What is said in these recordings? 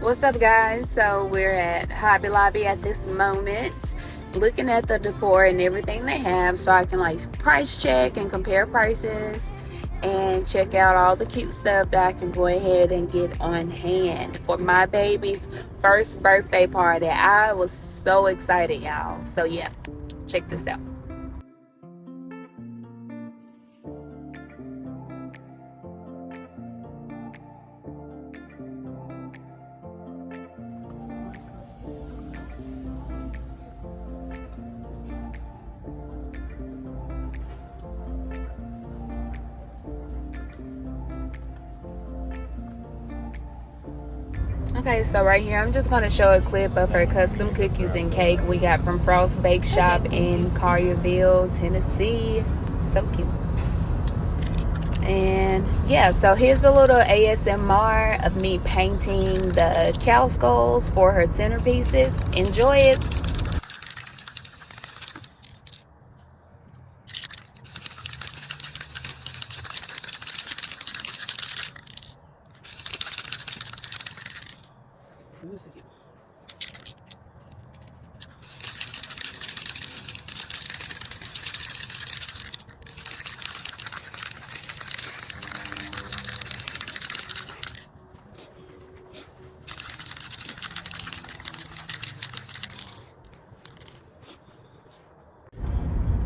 What's up, guys? So we're at Hobby Lobby at this moment, looking at the decor and everything they have, so I can like price check and compare prices and check out all the cute stuff that I can go ahead and get on hand for my baby's first birthday party. I was so excited, y'all. So yeah, check this out. Okay, so right here I'm just going to show a clip of her custom cookies and cake we got from Frost Bake Shop in Collierville, Tennessee. So cute. And yeah, so here's a little ASMR of me painting the cow skulls for her centerpieces. Enjoy it.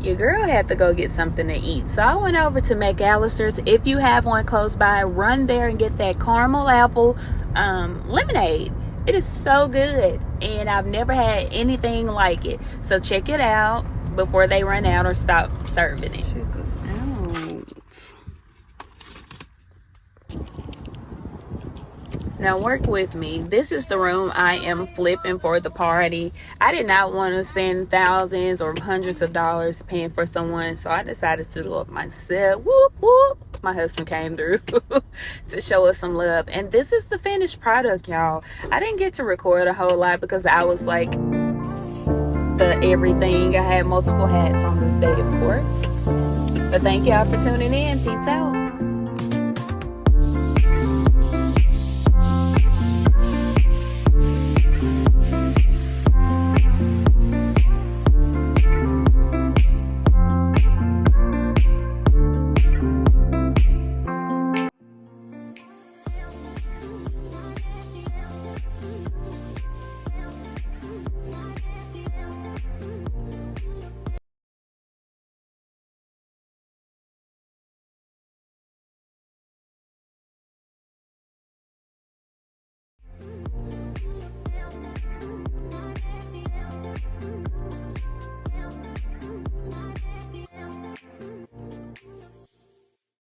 Your girl had to go get something to eat, so I went over to McAllister's. If you have one close by, run there and get that caramel apple lemonade. It is so good, and I've never had anything like it. So check it out before they run out or stop serving it. Check us out. Now work with me. This is the room I am flipping for the party. I did not want to spend thousands or hundreds of dollars paying for someone, so I decided to do it myself. Whoop whoop. My husband came through to show us some love, and this is the finished product, y'all. I didn't get to record a whole lot because I was like the everything. I had multiple hats on this day, of course. But thank y'all for tuning in. Peace out.